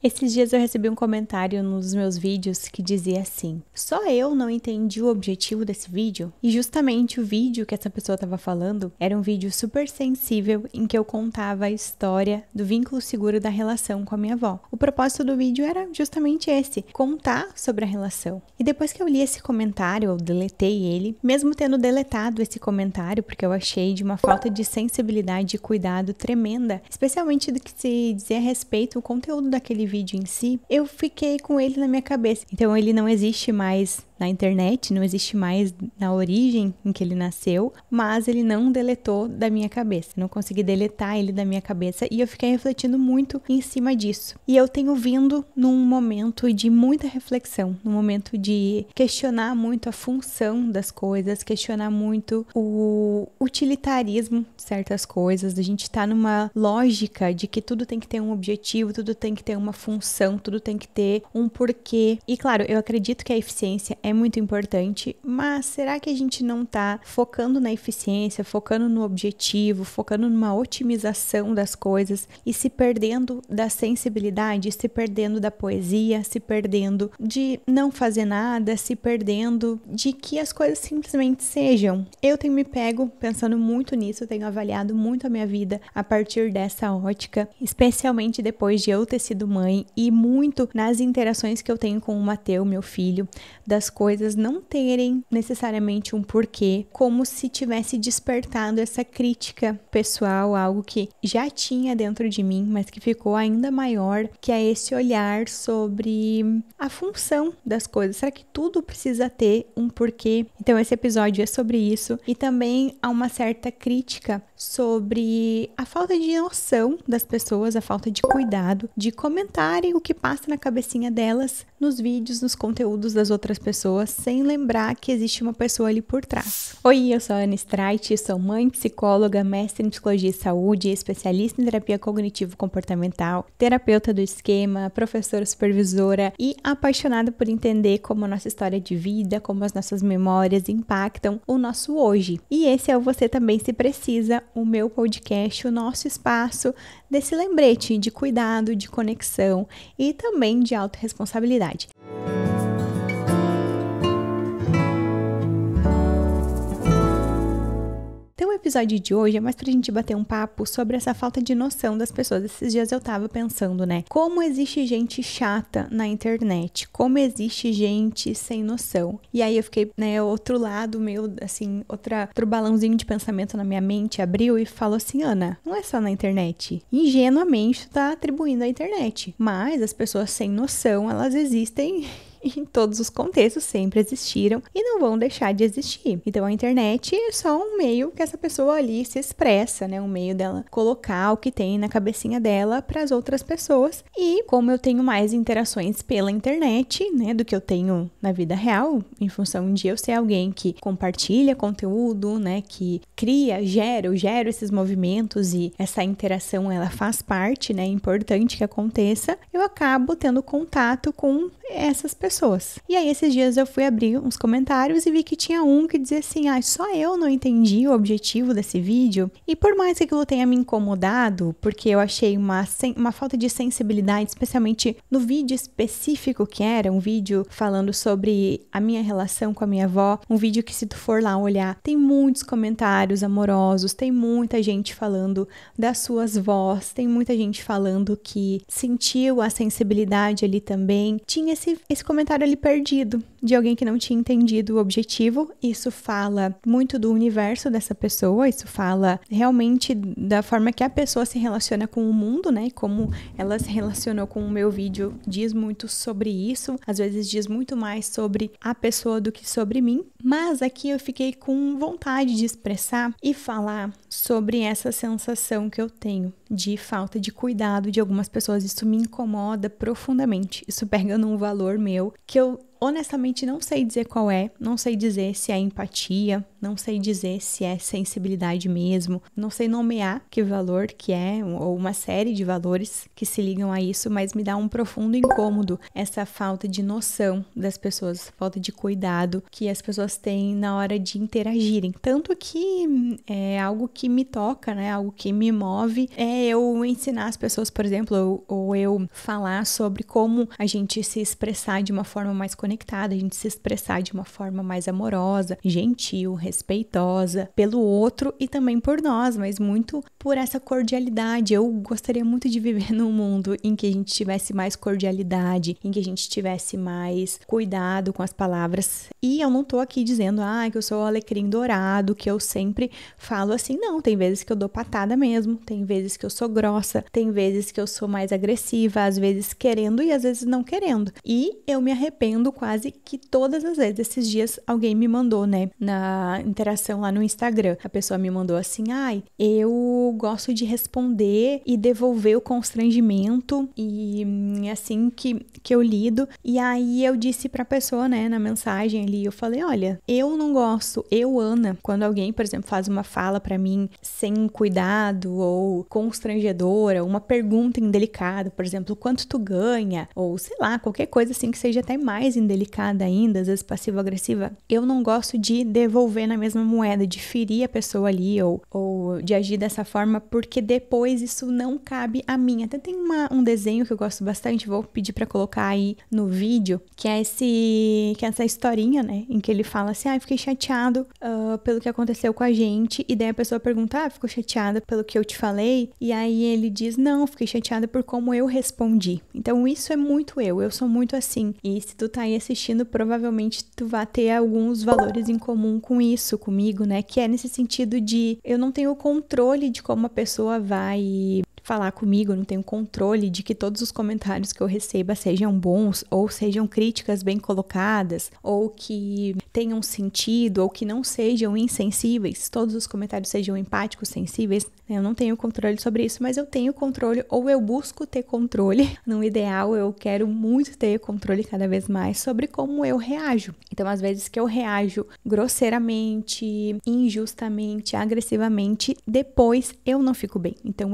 Esses dias eu recebi um comentário nos meus vídeos que dizia assim: só eu não entendi o objetivo desse vídeo? E justamente o vídeo que essa pessoa estava falando era um vídeo super sensível em que eu contava a história do vínculo seguro da relação com a minha avó. O propósito do vídeo era justamente esse: contar sobre a relação. E depois que eu li esse comentário, eu deletei ele, mesmo tendo deletado esse comentário, porque eu achei de uma falta de sensibilidade e cuidado tremenda, especialmente do que se dizia a respeito ao conteúdo daquele vídeo em si, eu fiquei com ele na minha cabeça. Então ele não existe mais na internet, não existe mais na origem em que ele nasceu, mas ele não deletou da minha cabeça. Não consegui deletar ele da minha cabeça e eu fiquei refletindo muito em cima disso. E eu tenho vindo num momento de muita reflexão, num momento de questionar muito a função das coisas, questionar muito o utilitarismo de certas coisas. A gente tá numa lógica de que tudo tem que ter um objetivo, tudo tem que ter uma função, tudo tem que ter um porquê. E claro, eu acredito que a eficiência é muito importante, mas será que a gente não tá focando na eficiência, focando no objetivo, focando numa otimização das coisas e se perdendo da sensibilidade, se perdendo da poesia, se perdendo de não fazer nada, se perdendo de que as coisas simplesmente sejam? Eu tenho me pego pensando muito nisso, eu tenho avaliado muito a minha vida a partir dessa ótica, especialmente depois de eu ter sido mãe e muito nas interações que eu tenho com o Mateu, meu filho, das coisas não terem necessariamente um porquê, como se tivesse despertado essa crítica pessoal, algo que já tinha dentro de mim, mas que ficou ainda maior, que é esse olhar sobre a função das coisas. Será que tudo precisa ter um porquê? Então esse episódio é sobre isso e também há uma certa crítica sobre a falta de noção das pessoas, a falta de cuidado, de comentarem o que passa na cabecinha delas nos vídeos, nos conteúdos das outras pessoas, sem lembrar que existe uma pessoa ali por trás. Oi, eu sou a Ana Streit, sou mãe, psicóloga, mestre em psicologia e saúde, especialista em terapia cognitivo-comportamental, terapeuta do esquema, professora supervisora e apaixonada por entender como a nossa história de vida, como as nossas memórias impactam o nosso hoje. E esse é o Você Também Se Precisa, o meu podcast, o nosso espaço desse lembrete de cuidado, de conexão e também de autorresponsabilidade. Então o episódio de hoje é mais pra gente bater um papo sobre essa falta de noção das pessoas. Esses dias eu tava pensando, como existe gente chata na internet, como existe gente sem noção. E aí eu fiquei, outro lado meu, assim, outro balãozinho de pensamento na minha mente abriu e falou assim: Ana, não é só na internet. Ingenuamente tu tá atribuindo à internet, mas as pessoas sem noção, elas existem em todos os contextos, sempre existiram e não vão deixar de existir. Então a internet é só um meio que essa pessoa ali se expressa, um meio dela colocar o que tem na cabecinha dela para as outras pessoas. E como eu tenho mais interações pela internet, do que eu tenho na vida real, em função de eu ser alguém que compartilha conteúdo, que cria, eu gero esses movimentos e essa interação ela faz parte, é importante que aconteça, eu acabo tendo contato com essas pessoas. E aí esses dias eu fui abrir uns comentários e vi que tinha um que dizia assim: só eu não entendi o objetivo desse vídeo. E por mais que aquilo tenha me incomodado, porque eu achei uma falta de sensibilidade, especialmente no vídeo específico que era, um vídeo falando sobre a minha relação com a minha avó, um vídeo que se tu for lá olhar, tem muitos comentários amorosos, tem muita gente falando das suas vós, tem muita gente falando que sentiu a sensibilidade ali também. Tinha esse comentário ali perdido, de alguém que não tinha entendido o objetivo. Isso fala muito do universo dessa pessoa, isso fala realmente da forma que a pessoa se relaciona com o mundo, e como ela se relacionou com o meu vídeo diz muito sobre isso, às vezes diz muito mais sobre a pessoa do que sobre mim. Mas aqui eu fiquei com vontade de expressar e falar sobre essa sensação que eu tenho de falta de cuidado de algumas pessoas. Isso me incomoda profundamente, isso pega num valor meu que eu honestamente não sei dizer qual é, não sei dizer se é empatia, não sei dizer se é sensibilidade mesmo, não sei nomear que valor que é, ou uma série de valores que se ligam a isso, mas me dá um profundo incômodo essa falta de noção das pessoas, falta de cuidado que as pessoas têm na hora de interagirem. Tanto que é algo que me toca, né? Algo que me move é eu ensinar as pessoas, por exemplo, ou eu falar sobre como a gente se expressar de uma forma mais conectada, a gente se expressar de uma forma mais amorosa, gentil, respeitosa pelo outro e também por nós, mas muito por essa cordialidade. Eu gostaria muito de viver num mundo em que a gente tivesse mais cordialidade, em que a gente tivesse mais cuidado com as palavras. E eu não tô aqui dizendo, que eu sou o alecrim dourado, que eu sempre falo assim, não. Tem vezes que eu dou patada mesmo, tem vezes que eu sou grossa, tem vezes que eu sou mais agressiva, às vezes querendo e às vezes não querendo. E eu me arrependo quase que todas as vezes. Esses dias alguém me mandou, né, na interação lá no Instagram, a pessoa me mandou assim, eu gosto de responder e devolver o constrangimento e assim que eu lido. E aí eu disse pra pessoa, né, na mensagem ali, eu falei, olha, eu não gosto, Ana, quando alguém, por exemplo, faz uma fala pra mim sem cuidado ou constrangedora, uma pergunta indelicada, por exemplo, quanto tu ganha? Ou sei lá, qualquer coisa assim que seja até mais indelicada ainda, às vezes passivo-agressiva, eu não gosto de devolver na mesma moeda, de ferir a pessoa ali ou de agir dessa forma, porque depois isso não cabe a mim. Até tem um desenho que eu gosto bastante, vou pedir pra colocar aí no vídeo, que é essa historinha, né, em que ele fala assim, fiquei chateado pelo que aconteceu com a gente, e daí a pessoa pergunta, ficou chateada pelo que eu te falei? E aí ele diz, não, fiquei chateada por como eu respondi. Então isso é muito eu sou muito assim, e se tu tá aí assistindo, provavelmente tu vai ter alguns valores em comum com isso, comigo, né, que é nesse sentido de eu não tenho controle de como a pessoa vai falar comigo, eu não tenho controle de que todos os comentários que eu receba sejam bons, ou sejam críticas bem colocadas, ou que tenham sentido, ou que não sejam insensíveis, todos os comentários sejam empáticos, sensíveis. Eu não tenho controle sobre isso, mas eu tenho controle, ou eu busco ter controle. No ideal, eu quero muito ter controle cada vez mais sobre como eu reajo. Então, às vezes que eu reajo grosseiramente, injustamente, agressivamente, depois eu não fico bem. Então,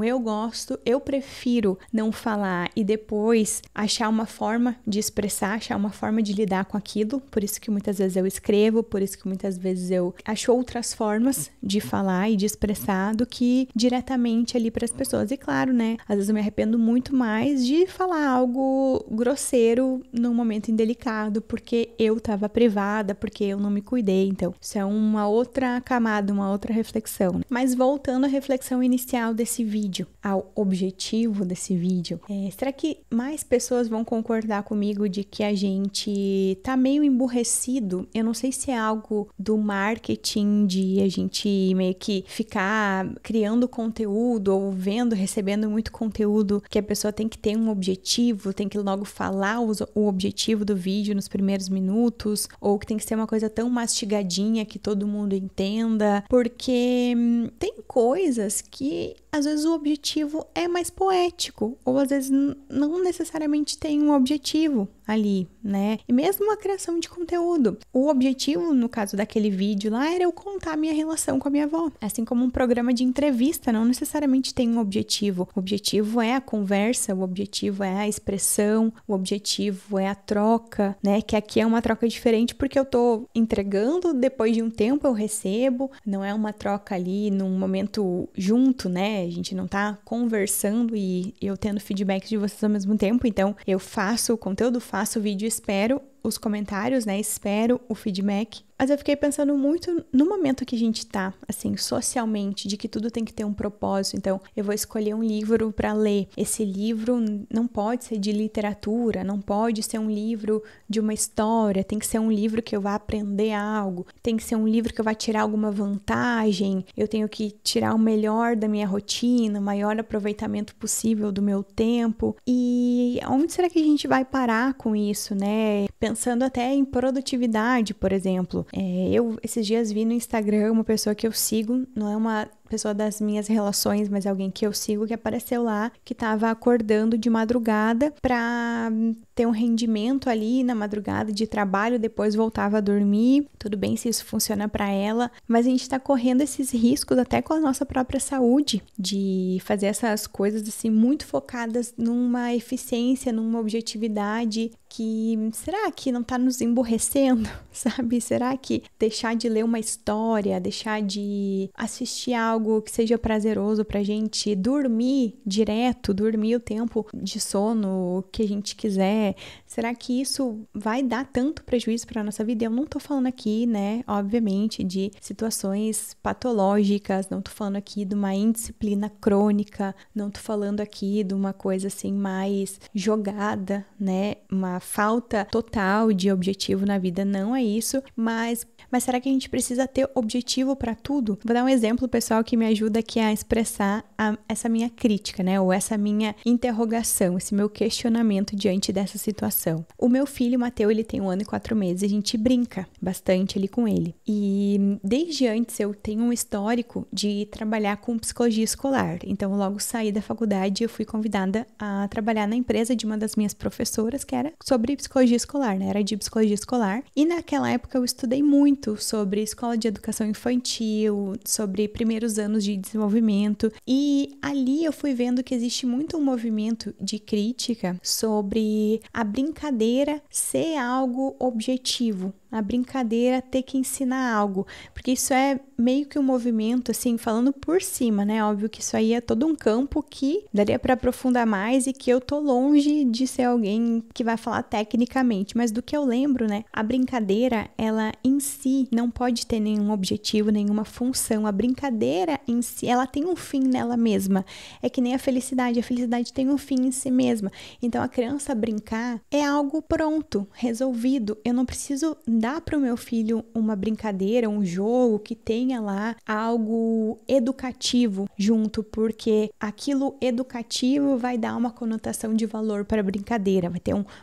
eu prefiro não falar e depois achar uma forma de expressar, achar uma forma de lidar com aquilo. Por isso que muitas vezes eu escrevo, por isso que muitas vezes eu acho outras formas de falar e de expressar do que diretamente ali para as pessoas. E claro, né, às vezes eu me arrependo muito mais de falar algo grosseiro num momento indelicado, porque eu tava privada, porque eu não me cuidei. Então, isso é uma outra camada, uma outra reflexão, né? Mas voltando à reflexão inicial desse vídeo, ao objetivo desse vídeo, será que mais pessoas vão concordar comigo de que a gente tá meio emburrecido? Eu não sei se é algo do marketing, de a gente meio que ficar criando conteúdo ou recebendo muito conteúdo, que a pessoa tem que ter um objetivo, tem que logo falar o objetivo do vídeo nos primeiros minutos, ou que tem que ser uma coisa tão mastigadinha que todo mundo entenda, porque tem coisas que às vezes o objetivo é mais poético, ou às vezes não necessariamente tem um objetivo ali, né? E mesmo a criação de conteúdo. O objetivo, no caso daquele vídeo lá, era eu contar a minha relação com a minha avó. Assim como um programa de entrevista, não necessariamente tem um objetivo. O objetivo é a conversa, o objetivo é a expressão, o objetivo é a troca, né? Que aqui é uma troca diferente porque eu tô entregando, depois de um tempo eu recebo, não é uma troca ali num momento junto, né? A gente não tá conversando e eu tendo feedback de vocês ao mesmo tempo, então eu faço o conteúdo, faço o vídeo, espero os comentários, né? Espero o feedback. Mas eu fiquei pensando muito no momento que a gente tá, assim, socialmente, de que tudo tem que ter um propósito. Então, eu vou escolher um livro para ler. Esse livro não pode ser de literatura, não pode ser um livro de uma história, tem que ser um livro que eu vá aprender algo, tem que ser um livro que eu vá tirar alguma vantagem, eu tenho que tirar o melhor da minha rotina, o maior aproveitamento possível do meu tempo. E onde será que a gente vai parar com isso, né? Pensando até em produtividade, por exemplo. Eu, esses dias, vi no Instagram uma pessoa que eu sigo, não é uma pessoa das minhas relações, mas alguém que eu sigo, que apareceu lá, que estava acordando de madrugada para ter um rendimento ali na madrugada de trabalho, depois voltava a dormir. Tudo bem se isso funciona para ela, mas a gente está correndo esses riscos até com a nossa própria saúde, de fazer essas coisas assim muito focadas numa eficiência, numa objetividade que, será que não tá nos emburrecendo, sabe? Será que deixar de ler uma história, deixar de assistir algo que seja prazeroso pra gente, dormir direto, dormir o tempo de sono que a gente quiser, será que isso vai dar tanto prejuízo pra nossa vida? Eu não tô falando aqui, né, obviamente, de situações patológicas, não tô falando aqui de uma indisciplina crônica, não tô falando aqui de uma coisa assim mais jogada, né, uma falta total de objetivo na vida, não é isso, mas será que a gente precisa ter objetivo para tudo? Vou dar um exemplo, pessoal, que me ajuda aqui a expressar essa minha crítica, né, ou essa minha interrogação, esse meu questionamento diante dessa situação. O meu filho, Mateu, ele tem 1 ano e 4 meses, a gente brinca bastante ali com ele, e desde antes eu tenho um histórico de trabalhar com psicologia escolar, então logo saí da faculdade eu fui convidada a trabalhar na empresa de uma das minhas professoras, que era sobre psicologia escolar, né? Era de psicologia escolar. E naquela época eu estudei muito sobre escola de educação infantil, sobre primeiros anos de desenvolvimento. E ali eu fui vendo que existe muito um movimento de crítica sobre a brincadeira ser algo objetivo. A brincadeira ter que ensinar algo, porque isso é meio que um movimento, assim, falando por cima, né? Óbvio que isso aí é todo um campo que daria para aprofundar mais e que eu tô longe de ser alguém que vai falar tecnicamente, mas do que eu lembro, né? A brincadeira, ela em si não pode ter nenhum objetivo, nenhuma função. A brincadeira em si, ela tem um fim nela mesma. É que nem a felicidade tem um fim em si mesma. Então, a criança brincar é algo pronto, resolvido. Eu não preciso dar para o meu filho uma brincadeira, um jogo que tenha lá algo educativo junto, porque aquilo educativo vai dar uma conotação de valor para a brincadeira,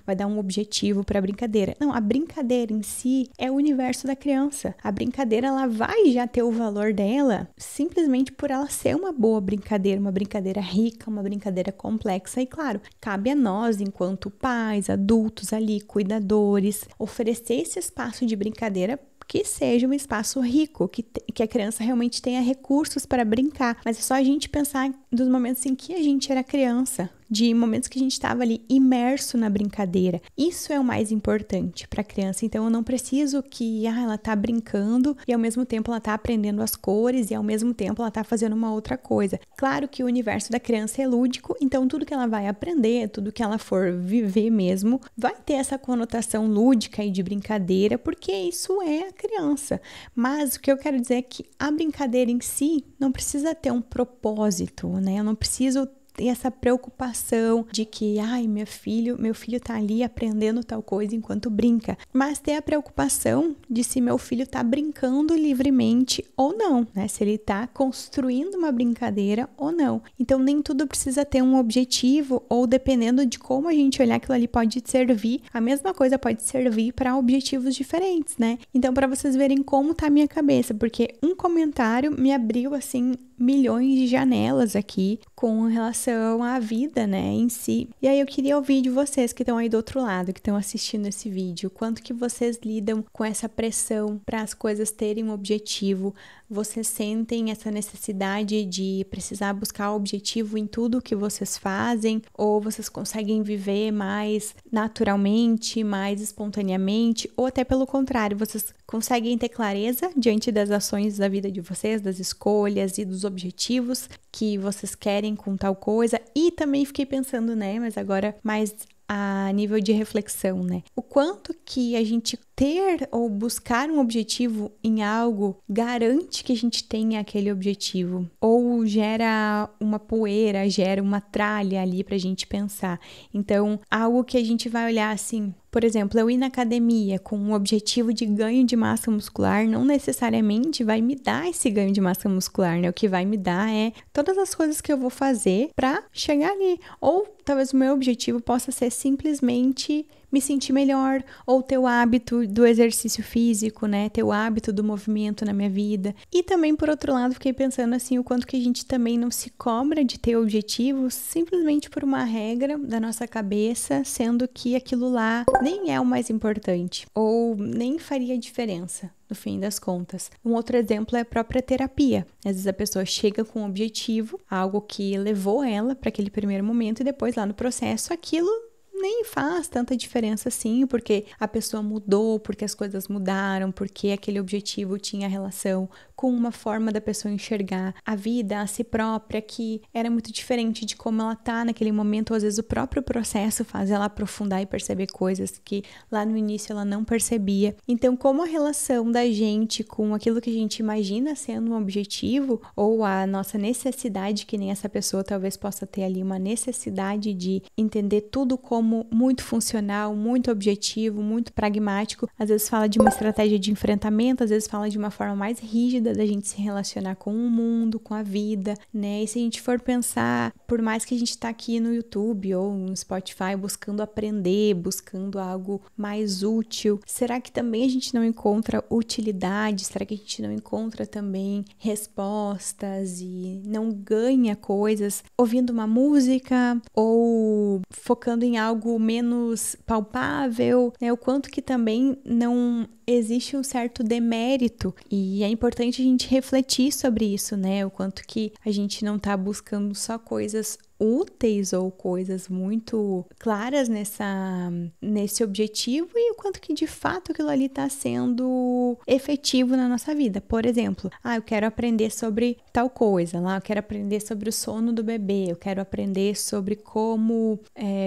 vai dar um objetivo para a brincadeira. Não, a brincadeira em si é o universo da criança. A brincadeira, ela vai já ter o valor dela simplesmente por ela ser uma boa brincadeira, uma brincadeira rica, uma brincadeira complexa. E claro, cabe a nós, enquanto pais, adultos ali, cuidadores, oferecer esse espaço de brincadeira que seja um espaço rico, que a criança realmente tenha recursos para brincar. Mas é só a gente pensar dos momentos em que a gente era criança, de momentos que a gente estava ali imerso na brincadeira. Isso é o mais importante para a criança. Então, eu não preciso que ela tá brincando e ao mesmo tempo ela tá aprendendo as cores e ao mesmo tempo ela tá fazendo uma outra coisa. Claro que o universo da criança é lúdico, então tudo que ela vai aprender, tudo que ela for viver mesmo, vai ter essa conotação lúdica e de brincadeira, porque isso é a criança. Mas o que eu quero dizer é que a brincadeira em si não precisa ter um propósito, né? Eu não preciso ter essa preocupação de que, meu filho tá ali aprendendo tal coisa enquanto brinca, mas ter a preocupação de se meu filho tá brincando livremente ou não, né? Se ele tá construindo uma brincadeira ou não. Então, nem tudo precisa ter um objetivo, ou dependendo de como a gente olhar, aquilo ali pode servir, a mesma coisa pode servir para objetivos diferentes, né? Então, para vocês verem como tá a minha cabeça, porque um comentário me abriu, assim, milhões de janelas aqui com relação à vida, né, em si. E aí eu queria ouvir de vocês que estão aí do outro lado, que estão assistindo esse vídeo, quanto que vocês lidam com essa pressão para as coisas terem um objetivo. Vocês sentem essa necessidade de precisar buscar objetivo em tudo que vocês fazem, ou vocês conseguem viver mais naturalmente, mais espontaneamente, ou até pelo contrário, vocês conseguem ter clareza diante das ações da vida de vocês, das escolhas e dos objetivos que vocês querem com tal coisa. E também fiquei pensando, né, mas agora mais a nível de reflexão, né? O quanto que a gente ter ou buscar um objetivo em algo garante que a gente tenha aquele objetivo, ou gera uma poeira, gera uma tralha ali pra gente pensar. Então, algo que a gente vai olhar assim, Por exemplo, eu ir na academia com um objetivo de ganho de massa muscular não necessariamente vai me dar esse ganho de massa muscular, né? O que vai me dar é todas as coisas que eu vou fazer para chegar ali. Ou talvez o meu objetivo possa ser simplesmente me sentir melhor, ou ter o hábito do exercício físico, né? Ter o hábito do movimento na minha vida. E também, por outro lado, fiquei pensando assim, o quanto que a gente também não se cobra de ter objetivos simplesmente por uma regra da nossa cabeça, sendo que aquilo lá nem é o mais importante, ou nem faria diferença. No fim das contas. Um outro exemplo é a própria terapia. Às vezes a pessoa chega com um objetivo, algo que levou ela para aquele primeiro momento e depois lá no processo aquilo nem faz tanta diferença assim, porque a pessoa mudou, porque as coisas mudaram, porque aquele objetivo tinha relação com uma forma da pessoa enxergar a vida, a si própria, que era muito diferente de como ela tá naquele momento, ou às vezes o próprio processo faz ela aprofundar e perceber coisas que lá no início ela não percebia. Então, como a relação da gente com aquilo que a gente imagina sendo um objetivo, ou a nossa necessidade, que nem essa pessoa talvez possa ter ali uma necessidade de entender tudo como muito funcional, muito objetivo, muito pragmático, às vezes fala de uma estratégia de enfrentamento, às vezes fala de uma forma mais rígida da gente se relacionar com o mundo, com a vida, né? E se a gente for pensar, por mais que a gente tá aqui no YouTube ou no Spotify buscando aprender, buscando algo mais útil, será que também a gente não encontra utilidade? Será que a gente não encontra também respostas e não ganha coisas ouvindo uma música ou focando em algo menos palpável, né? O quanto que também não existe um certo demérito e é importante a gente refletir sobre isso, né? O quanto que a gente não tá buscando só coisas úteis ou coisas muito claras nesse objetivo e o quanto que de fato aquilo ali está sendo efetivo na nossa vida. Por exemplo, eu quero aprender sobre tal coisa, eu quero aprender sobre o sono do bebê, eu quero aprender sobre como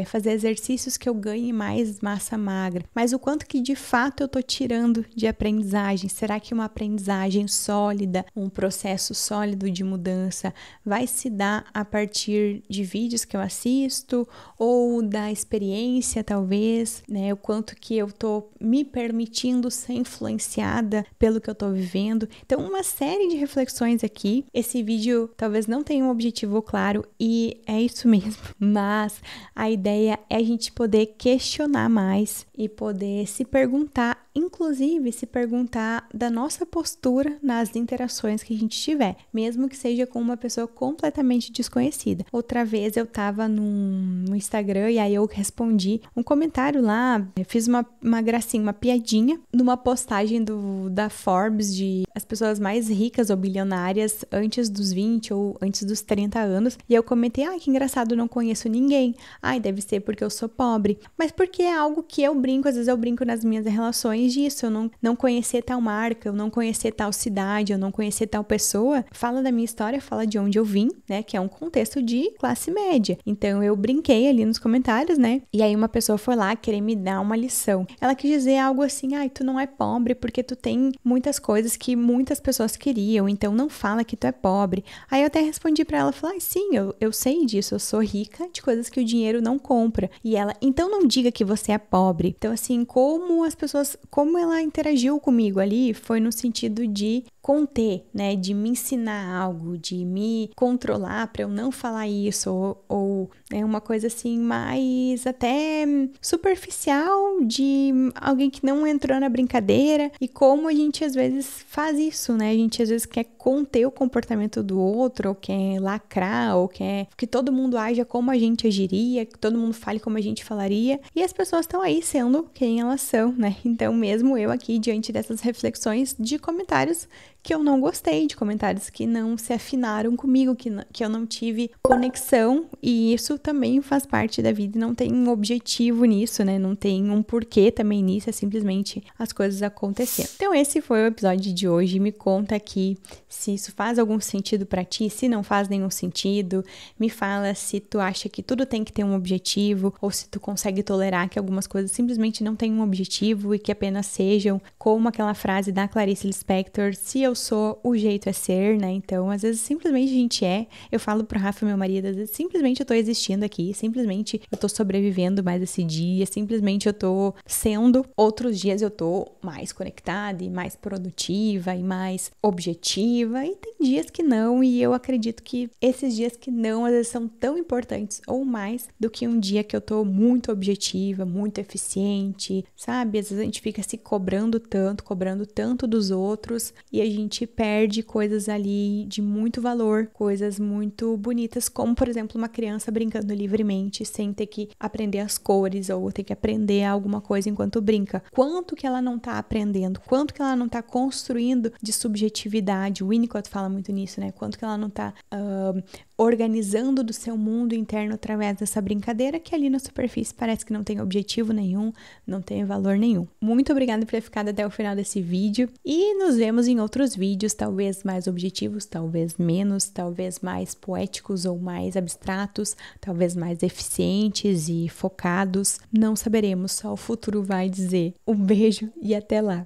fazer exercícios que eu ganhe mais massa magra, mas o quanto que de fato eu estou tirando de aprendizagem? Será que uma aprendizagem sólida, um processo sólido de mudança vai se dar a partir de vídeos que eu assisto ou da experiência, talvez, né? O quanto que eu tô me permitindo ser influenciada pelo que eu tô vivendo. Então, uma série de reflexões aqui. Esse vídeo talvez não tenha um objetivo claro e é isso mesmo, mas a ideia é a gente poder questionar mais e poder se perguntar, inclusive se perguntar da nossa postura nas interações que a gente tiver, mesmo que seja com uma pessoa completamente desconhecida. Outra vez eu tava no Instagram e aí eu respondi um comentário lá, fiz uma gracinha, uma piadinha numa postagem da Forbes de as pessoas mais ricas ou bilionárias antes dos 20 ou antes dos 30 anos, e eu comentei, que engraçado, não conheço ninguém. Deve ser porque eu sou pobre, mas porque é algo que eu brinco, às vezes eu brinco nas minhas relações disso, eu não conhecer tal marca, eu não conhecer tal cidade, eu não conhecer tal pessoa, fala da minha história, fala de onde eu vim, né, que é um contexto de classe média. Então eu brinquei ali nos comentários, né, e aí uma pessoa foi lá querer me dar uma lição. Ela quis dizer algo assim, tu não é pobre porque tu tem muitas coisas que muitas pessoas queriam, então não fala que tu é pobre. Aí eu até respondi pra ela, falei, sim, eu sei disso, eu sou rica de coisas que o dinheiro não compra. E ela, então não diga que você é pobre. Então assim, como ela interagiu comigo ali, foi no sentido de conter, né, de me ensinar algo, de me controlar para eu não falar isso, ou é uma coisa assim mais até superficial de alguém que não entrou na brincadeira, e como a gente às vezes faz isso, né, a gente às vezes quer conter o comportamento do outro, ou quer lacrar, ou quer que todo mundo haja como a gente agiria, que todo mundo fale como a gente falaria, e as pessoas estão aí sendo quem elas são, né, então mesmo eu aqui diante dessas reflexões de comentários que eu não gostei, de comentários que não se afinaram comigo, que eu não tive conexão, e isso também faz parte da vida e não tem um objetivo nisso, né? Não tem um porquê também nisso, é simplesmente as coisas acontecendo. Então esse foi o episódio de hoje, me conta aqui se isso faz algum sentido pra ti, se não faz nenhum sentido, me fala se tu acha que tudo tem que ter um objetivo, ou se tu consegue tolerar que algumas coisas simplesmente não têm um objetivo e que apenas sejam, como aquela frase da Clarice Lispector, se eu sou, o jeito é ser, né? Então, às vezes, simplesmente a gente eu falo pro Rafa, meu marido, às vezes, simplesmente eu tô existindo aqui, simplesmente eu tô sobrevivendo mais esse dia, simplesmente eu tô sendo. Outros dias eu tô mais conectada e mais produtiva e mais objetiva, e tem dias que não, e eu acredito que esses dias que não, às vezes, são tão importantes ou mais do que um dia que eu tô muito objetiva, muito eficiente, sabe? Às vezes a gente fica se cobrando tanto dos outros, e a gente perde coisas ali de muito valor, coisas muito bonitas, como, por exemplo, uma criança brincando livremente, sem ter que aprender as cores ou ter que aprender alguma coisa enquanto brinca. Quanto que ela não tá aprendendo? Quanto que ela não tá construindo de subjetividade? O Winnicott fala muito nisso, né? Quanto que ela não tá organizando do seu mundo interno através dessa brincadeira que ali na superfície parece que não tem objetivo nenhum, não tem valor nenhum. Muito obrigada por ter ficado até o final desse vídeo e nos vemos em outros vídeos, talvez mais objetivos, talvez menos, talvez mais poéticos ou mais abstratos, talvez mais eficientes e focados. Não saberemos, só o futuro vai dizer. Um beijo e até lá!